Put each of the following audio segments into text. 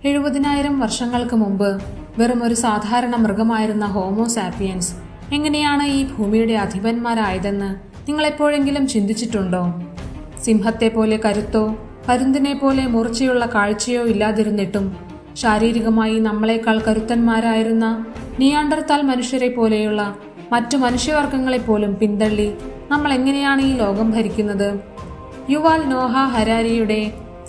70,000 വർഷങ്ങൾക്ക് മുമ്പ് വെറും ഒരു സാധാരണ മൃഗമായിരുന്ന ഹോമോ സാപ്പിയൻസ് എങ്ങനെയാണ് ഈ ഭൂമിയുടെ അധിപന്മാരായതെന്ന് നിങ്ങൾ എപ്പോഴെങ്കിലും ചിന്തിച്ചിട്ടുണ്ടോ? സിംഹത്തെ പോലെ കരുത്തോ പരുന്തിനെ പോലെ മൂർച്ചയുള്ള കാഴ്ചയോ ഇല്ലാതിരുന്നിട്ടും ശാരീരികമായി നമ്മളെക്കാൾ കരുത്തന്മാരായിരുന്ന നിയാണ്ടർതാൽ മനുഷ്യരെ പോലെയുള്ള മറ്റു മനുഷ്യവർഗങ്ങളെപ്പോലും പിന്തള്ളി നമ്മൾ എങ്ങനെയാണ് ഈ ലോകം ഭരിക്കുന്നത്? യുവാൽ നോഹ ഹരാരിയുടെ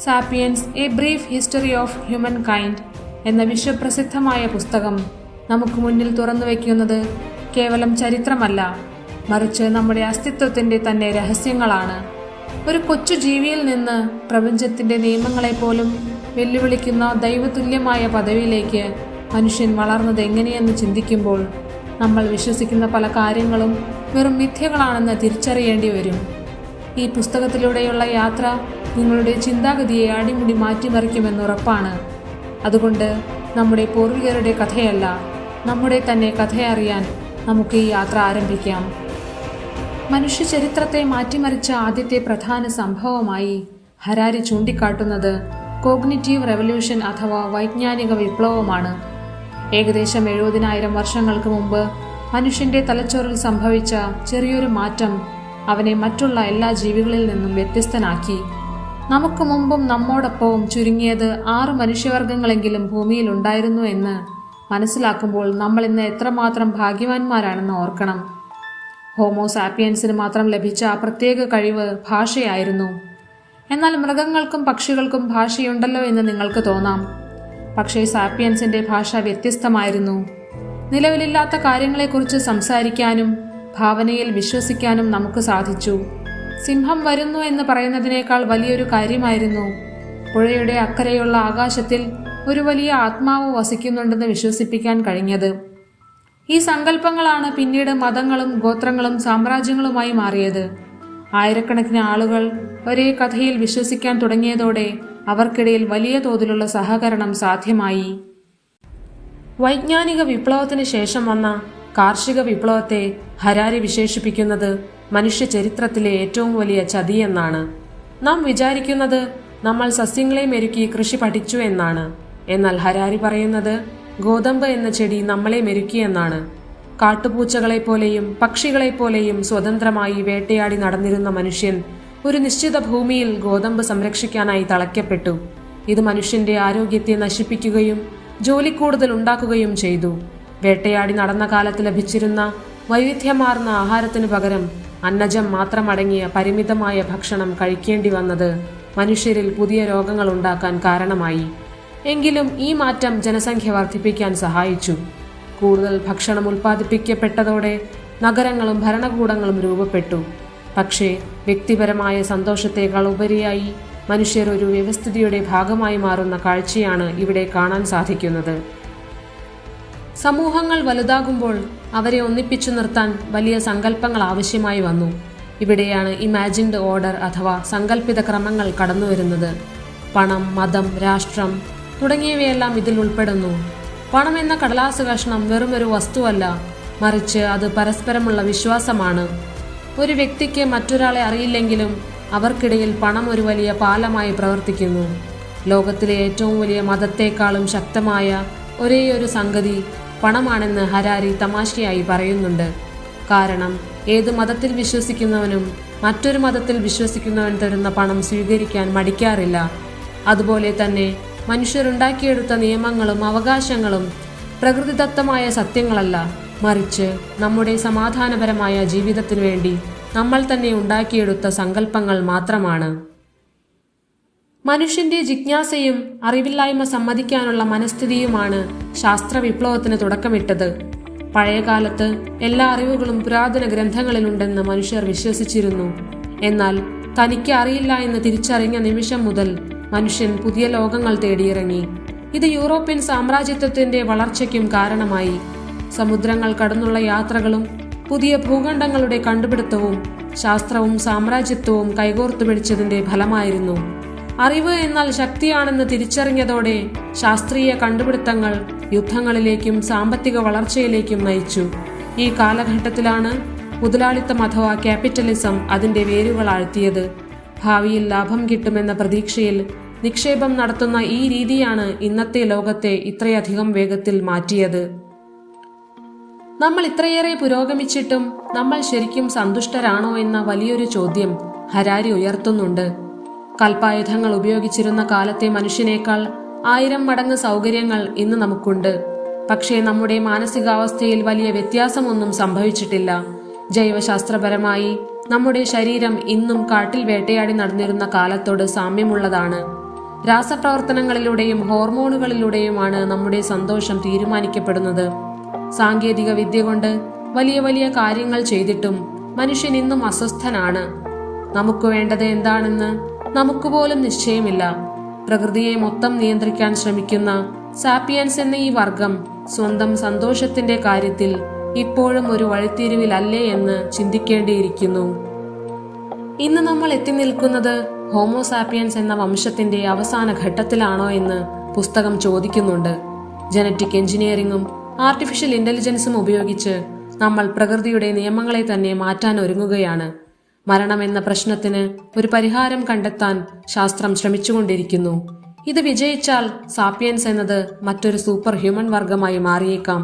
Sapiens a brief history of humankind എന്ന വിശ്വപ്രസിദ്ധമായ പുസ്തകം നമുക്ക് മുന്നിൽ തുറന്നു വയ്ക്കുന്നത് കേവലം ചരിത്രമല്ല, മറിച്ച് നമ്മുടെ അസ്തിത്വത്തിന്റെ തന്നെ രഹസ്യങ്ങളാണ്. ഒരു കൊച്ചു ജീവിയിൽ നിന്ന് പ്രപഞ്ചത്തിന്റെ നിയമങ്ങളെപ്പോലും വെല്ലുവിളിക്കുന്ന ദൈവതുല്യമായ പദവിയിലേക്ക് മനുഷ്യൻ വളർന്നത് എങ്ങനെയെന്ന് ചിന്തിക്കുമ്പോൾ നമ്മൾ വിശ്വസിക്കുന്ന പല കാര്യങ്ങളും വെറും മിഥ്യകളാണെന്ന് തിരിച്ചറിയേണ്ടി വരും. ഈ പുസ്തകത്തിലൂടെയുള്ള യാത്ര നിങ്ങളുടെ ചിന്താഗതിയെ അടിമുടി മാറ്റിമറിക്കുമെന്നുറപ്പാണ്. അതുകൊണ്ട് നമ്മുടെ പൂർവികരുടെ കഥയല്ല, നമ്മുടെ തന്നെ കഥയറിയാൻ നമുക്ക് ഈ യാത്ര ആരംഭിക്കാം. മനുഷ്യ ചരിത്രത്തെ മാറ്റിമറിച്ച ആദ്യത്തെ പ്രധാന സംഭവമായി ഹരാരി ചൂണ്ടിക്കാട്ടുന്നത് കോഗ്നിറ്റീവ് റെവല്യൂഷൻ അഥവാ വൈജ്ഞാനിക വിപ്ലവമാണ്. ഏകദേശം 70,000 വർഷങ്ങൾക്ക് മുമ്പ് മനുഷ്യന്റെ തലച്ചോറിൽ സംഭവിച്ച ചെറിയൊരു മാറ്റം അവനെ മറ്റുള്ള എല്ലാ ജീവികളിൽ നിന്നും വ്യത്യസ്തനാക്കി. നമുക്ക് മുമ്പും നമ്മോടൊപ്പവും ചുരുങ്ങിയത് 6 മനുഷ്യവർഗങ്ങളെങ്കിലും ഭൂമിയിൽ ഉണ്ടായിരുന്നു എന്ന് മനസ്സിലാക്കുമ്പോൾ നമ്മൾ ഇന്ന് എത്രമാത്രം ഭാഗ്യവാന്മാരാണെന്ന് ഓർക്കണം. ഹോമോ സാപ്പിയൻസിന് മാത്രം ലഭിച്ച ആ പ്രത്യേക കഴിവ് ഭാഷയായിരുന്നു. എന്നാൽ മൃഗങ്ങൾക്കും പക്ഷികൾക്കും ഭാഷയുണ്ടല്ലോ എന്ന് നിങ്ങൾക്ക് തോന്നാം. പക്ഷേ സാപ്പിയൻസിന്റെ ഭാഷ വ്യത്യസ്തമായിരുന്നു. നിലവിലില്ലാത്ത കാര്യങ്ങളെക്കുറിച്ച് സംസാരിക്കാനും ഭാവനയിൽ വിശ്വസിക്കാനും നമുക്ക് സാധിച്ചു. സിംഹം വരുന്നു എന്ന് പറയുന്നതിനേക്കാൾ വലിയൊരു കാര്യമായിരുന്നു പുഴയുടെ അക്കരെയുള്ള ആകാശത്തിൽ ഒരു വലിയ ആത്മാവ് വസിക്കുന്നുണ്ടെന്ന് വിശ്വസിപ്പിക്കാൻ കഴിഞ്ഞത്. ഈ സങ്കല്പങ്ങളാണ് പിന്നീട് മതങ്ങളും ഗോത്രങ്ങളും സാമ്രാജ്യങ്ങളുമായി മാറിയത്. ആയിരക്കണക്കിന് ആളുകൾ ഒരേ കഥയിൽ വിശ്വസിക്കാൻ തുടങ്ങിയതോടെ അവർക്കിടയിൽ വലിയ തോതിലുള്ള സഹകരണം സാധ്യമായി. വൈജ്ഞാനിക വിപ്ലവത്തിന് ശേഷം വന്ന കാർഷിക വിപ്ലവത്തെ ഹരാരി വിശേഷിപ്പിക്കുന്നത് മനുഷ്യ ചരിത്രത്തിലെ ഏറ്റവും വലിയ ചതിയെന്നാണ്. നാം വിചാരിക്കുന്നത് നമ്മൾ സസ്യങ്ങളെ മെരുക്കി കൃഷി പഠിച്ചു എന്നാണ്. എന്നാൽ ഹരാരി പറയുന്നത് ഗോതമ്പ് എന്ന ചെടി നമ്മളെ മെരുക്കിയെന്നാണ്. കാട്ടുപൂച്ചകളെപ്പോലെയും പക്ഷികളെപ്പോലെയും സ്വതന്ത്രമായി വേട്ടയാടി നടന്നിരുന്ന മനുഷ്യൻ ഒരു നിശ്ചിത ഭൂമിയിൽ ഗോതമ്പ് സംരക്ഷിക്കാനായി തളയ്ക്കപ്പെട്ടു. ഇത് മനുഷ്യന്റെ ആരോഗ്യത്തെ നശിപ്പിക്കുകയും ജോലി കൂടുതൽ ഉണ്ടാക്കുകയും ചെയ്തു. വേട്ടയാടി നടന്ന കാലത്ത് ലഭിച്ചിരുന്ന വൈവിധ്യമാർന്ന ആഹാരത്തിനു പകരം അന്നജം മാത്രമടങ്ങിയ പരിമിതമായ ഭക്ഷണം കഴിക്കേണ്ടി വന്നത് മനുഷ്യരിൽ പുതിയ രോഗങ്ങൾ ഉണ്ടാക്കാൻ കാരണമായി. എങ്കിലും ഈ മാറ്റം ജനസംഖ്യ വർദ്ധിപ്പിക്കാൻ സഹായിച്ചു. കൂടുതൽ ഭക്ഷണം ഉൽപ്പാദിപ്പിക്കപ്പെട്ടതോടെ നഗരങ്ങളും ഭരണകൂടങ്ങളും രൂപപ്പെട്ടു. പക്ഷേ വ്യക്തിപരമായ സന്തോഷത്തേക്കാൾ ഉപരിയായി മനുഷ്യർ ഒരു വ്യവസ്ഥിതിയുടെ ഭാഗമായി മാറുന്ന കാഴ്ചയാണ് ഇവിടെ കാണാൻ സാധിക്കുന്നത്. സമൂഹങ്ങൾ വലുതാകുമ്പോൾ അവരെ ഒന്നിപ്പിച്ചു നിർത്താൻ വലിയ സങ്കല്പങ്ങൾ ആവശ്യമായി വന്നു. ഇവിടെയാണ് ഇമാജിൻഡ് ഓർഡർ അഥവാ സങ്കല്പിത ക്രമങ്ങൾ കടന്നുവരുന്നത്. പണം, മതം, രാഷ്ട്രം തുടങ്ങിയവയെല്ലാം ഇതിൽ ഉൾപ്പെടുന്നു. പണം എന്ന കടലാസ് കഷ്ണം വെറുമൊരു വസ്തുവല്ല, മറിച്ച് അത് പരസ്പരമുള്ള വിശ്വാസമാണ്. ഒരു വ്യക്തിക്ക് മറ്റൊരാളെ അറിയില്ലെങ്കിലും അവർക്കിടയിൽ പണം ഒരു വലിയ പാലമായി പ്രവർത്തിക്കുന്നു. ലോകത്തിലെ ഏറ്റവും വലിയ മതത്തെക്കാളും ശക്തമായ ഒരേയൊരു സംഗതി പണമാണെന്ന് ഹരാരി തമാശയായി പറയുന്നുണ്ട്. കാരണം ഏത് മതത്തിൽ വിശ്വസിക്കുന്നവനും മറ്റൊരു മതത്തിൽ വിശ്വസിക്കുന്നവൻ തരുന്ന പണം സ്വീകരിക്കാൻ മടിക്കാറില്ല. അതുപോലെ തന്നെ മനുഷ്യരുണ്ടാക്കിയെടുത്ത നിയമങ്ങളും അവകാശങ്ങളും പ്രകൃതിദത്തമായ സത്യങ്ങളല്ല, മറിച്ച് നമ്മുടെ സമാധാനപരമായ ജീവിതത്തിനു വേണ്ടി നമ്മൾ തന്നെ ഉണ്ടാക്കിയെടുത്ത സങ്കല്പങ്ങൾ മാത്രമാണ്. മനുഷ്യന്റെ ജിജ്ഞാസയും അറിവില്ലായ്മ സമ്മതിക്കാനുള്ള മനസ്ഥിതിയുമാണ് ശാസ്ത്ര വിപ്ലവത്തിന് തുടക്കമിട്ടത്. പഴയകാലത്ത് എല്ലാ അറിവുകളും പുരാതന ഗ്രന്ഥങ്ങളിലുണ്ടെന്ന് മനുഷ്യർ വിശ്വസിച്ചിരുന്നു. എന്നാൽ തനിക്ക് അറിയില്ല എന്ന് തിരിച്ചറിഞ്ഞ നിമിഷം മുതൽ മനുഷ്യൻ പുതിയ ലോകങ്ങൾ തേടിയിറങ്ങി. ഇത് യൂറോപ്യൻ സാമ്രാജ്യത്വത്തിന്റെ വളർച്ചയ്ക്കും കാരണമായി. സമുദ്രങ്ങൾ കടന്നുള്ള യാത്രകളും പുതിയ ഭൂഖണ്ഡങ്ങളുടെ കണ്ടുപിടുത്തവും ശാസ്ത്രവും സാമ്രാജ്യത്വവും കൈകോർത്തു പിടിച്ചതിന്റെ ഫലമായിരുന്നു. അറിവ് എന്നാൽ ശക്തിയാണെന്ന് തിരിച്ചറിഞ്ഞതോടെ ശാസ്ത്രീയ കണ്ടുപിടുത്തങ്ങൾ യുദ്ധങ്ങളിലേക്കും സാമ്പത്തിക വളർച്ചയിലേക്കും നയിച്ചു. ഈ കാലഘട്ടത്തിലാണ് മുതലാളിത്തം അഥവാ ക്യാപിറ്റലിസം അതിന്റെ വേരുകൾ ആഴ്ത്തിയത്. ഭാവിയിൽ ലാഭം കിട്ടുമെന്ന പ്രതീക്ഷയിൽ നിക്ഷേപം നടത്തുന്ന ഈ രീതിയാണ് ഇന്നത്തെ ലോകത്തെ ഇത്രയധികം വേഗത്തിൽ മാറ്റിയത്. നമ്മൾ ഇത്രയേറെ പുരോഗമിച്ചിട്ടും നമ്മൾ ശരിക്കും സന്തുഷ്ടരാണോ എന്ന വലിയൊരു ചോദ്യം ഹരാരി ഉയർത്തുന്നുണ്ട്. കൽപ്പായുധങ്ങൾ ഉപയോഗിച്ചിരുന്ന കാലത്തെ മനുഷ്യനേക്കാൾ 1000 മടങ്ങ് സൗകര്യങ്ങൾ ഇന്ന് നമുക്കുണ്ട്. പക്ഷേ നമ്മുടെ മാനസികാവസ്ഥയിൽ വലിയ വ്യത്യാസമൊന്നും സംഭവിച്ചിട്ടില്ല. ജൈവശാസ്ത്രപരമായി നമ്മുടെ ശരീരം ഇന്നും കാട്ടിൽ വേട്ടയാടി നടന്നിരുന്ന കാലത്തോട് സാമ്യമുള്ളതാണ്. രാസപ്രവർത്തനങ്ങളിലൂടെയും ഹോർമോണുകളിലൂടെയുമാണ് നമ്മുടെ സന്തോഷം തീരുമാനിക്കപ്പെടുന്നത്. സാങ്കേതിക വിദ്യ കൊണ്ട് വലിയ വലിയ കാര്യങ്ങൾ ചെയ്തിട്ടും മനുഷ്യൻ ഇന്നും അസ്വസ്ഥനാണ്. നമുക്ക് വേണ്ടത് എന്താണെന്ന് നമുക്ക് പോലും നിശ്ചയമില്ല. പ്രകൃതിയെ മൊത്തം നിയന്ത്രിക്കാൻ ശ്രമിക്കുന്ന സാപ്പിയൻസ് എന്ന ഈ വർഗം സ്വന്തം സന്തോഷത്തിന്റെ കാര്യത്തിൽ ഇപ്പോഴും ഒരു വഴിത്തിരിവിലല്ലേ എന്ന് ചിന്തിക്കേണ്ടിയിരിക്കുന്നു. ഇന്ന് നമ്മൾ എത്തി നിൽക്കുന്നത് ഹോമോസാപ്പിയൻസ് എന്ന വംശത്തിന്റെ അവസാന ഘട്ടത്തിലാണോ എന്ന് പുസ്തകം ചോദിക്കുന്നുണ്ട്. ജനറ്റിക് എഞ്ചിനീയറിംഗും ആർട്ടിഫിഷ്യൽ ഇന്റലിജൻസും ഉപയോഗിച്ച് നമ്മൾ പ്രകൃതിയുടെ നിയമങ്ങളെ തന്നെ മാറ്റാൻ ഒരുങ്ങുകയാണ്. മരണം എന്ന പ്രശ്നത്തിന് ഒരു പരിഹാരം കണ്ടെത്താൻ ശാസ്ത്രം ശ്രമിച്ചുകൊണ്ടിരിക്കുന്നു. ഇത് വിജയിച്ചാൽ സാപ്പിയൻസ് എന്നത് മറ്റൊരു സൂപ്പർ ഹ്യൂമൻ വർഗമായി മാറിയേക്കാം.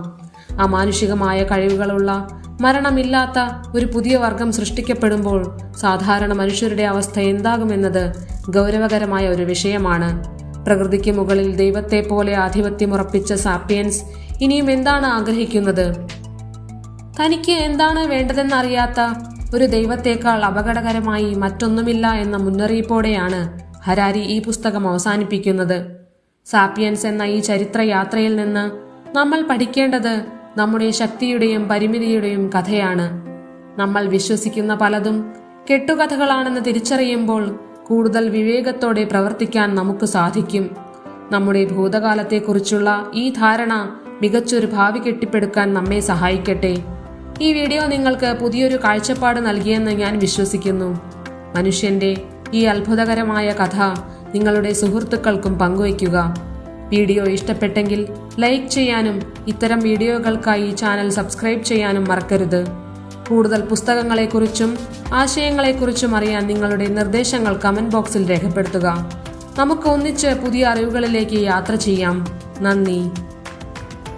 അമാനുഷികമായ കഴിവുകളുള്ള മരണമില്ലാത്ത ഒരു പുതിയ വർഗം സൃഷ്ടിക്കപ്പെടുമ്പോൾ സാധാരണ മനുഷ്യരുടെ അവസ്ഥ എന്താകുമെന്നത് ഗൗരവകരമായ ഒരു വിഷയമാണ്. പ്രകൃതിക്ക് മുകളിൽ ദൈവത്തെ പോലെ ആധിപത്യമുറപ്പിച്ച സാപ്പിയൻസ് ഇനിയും എന്താണ് ആഗ്രഹിക്കുന്നത്? തനിക്ക് എന്താണ് വേണ്ടതെന്നറിയാത്ത ഒരു ദൈവത്തേക്കാൾ അപകടകരമായി മറ്റൊന്നുമില്ല എന്ന മുന്നറിയിപ്പോടെയാണ് ഹരാരി ഈ പുസ്തകം അവസാനിപ്പിക്കുന്നത്. സാപ്പിയൻസ് എന്ന ഈ ചരിത്ര യാത്രയിൽ നിന്ന് നമ്മൾ പഠിക്കേണ്ടത് നമ്മുടെ ശക്തിയുടെയും പരിമിതിയുടെയും കഥയാണ്. നമ്മൾ വിശ്വസിക്കുന്ന പലതും കെട്ടുകഥകളാണെന്ന് തിരിച്ചറിയുമ്പോൾ കൂടുതൽ വിവേകത്തോടെ പ്രവർത്തിക്കാൻ നമുക്ക് സാധിക്കും. നമ്മുടെ ഭൂതകാലത്തെക്കുറിച്ചുള്ള ഈ ധാരണ മികച്ചൊരു ഭാവി കെട്ടിപ്പടുക്കാൻ നമ്മെ സഹായിക്കട്ടെ. ഈ വീഡിയോ നിങ്ങൾക്ക് പുതിയൊരു കാഴ്ചപ്പാട് നൽകിയെന്ന് ഞാൻ വിശ്വസിക്കുന്നു. മനുഷ്യന്റെ ഈ അത്ഭുതകരമായ കഥ നിങ്ങളുടെ സുഹൃത്തുക്കൾക്കും പങ്കുവയ്ക്കുക. വീഡിയോ ഇഷ്ടപ്പെട്ടെങ്കിൽ ലൈക്ക് ചെയ്യാനും ഇത്തരം വീഡിയോകൾക്കായി ചാനൽ സബ്സ്ക്രൈബ് ചെയ്യാനും മറക്കരുത്. കൂടുതൽ പുസ്തകങ്ങളെക്കുറിച്ചും ആശയങ്ങളെക്കുറിച്ചും അറിയാൻ നിങ്ങളുടെ നിർദ്ദേശങ്ങൾ കമന്റ് ബോക്സിൽ രേഖപ്പെടുത്തുക. നമുക്ക് ഒന്നിച്ച് പുതിയ അറിവുകളിലേക്ക് യാത്ര ചെയ്യാം. നന്ദി.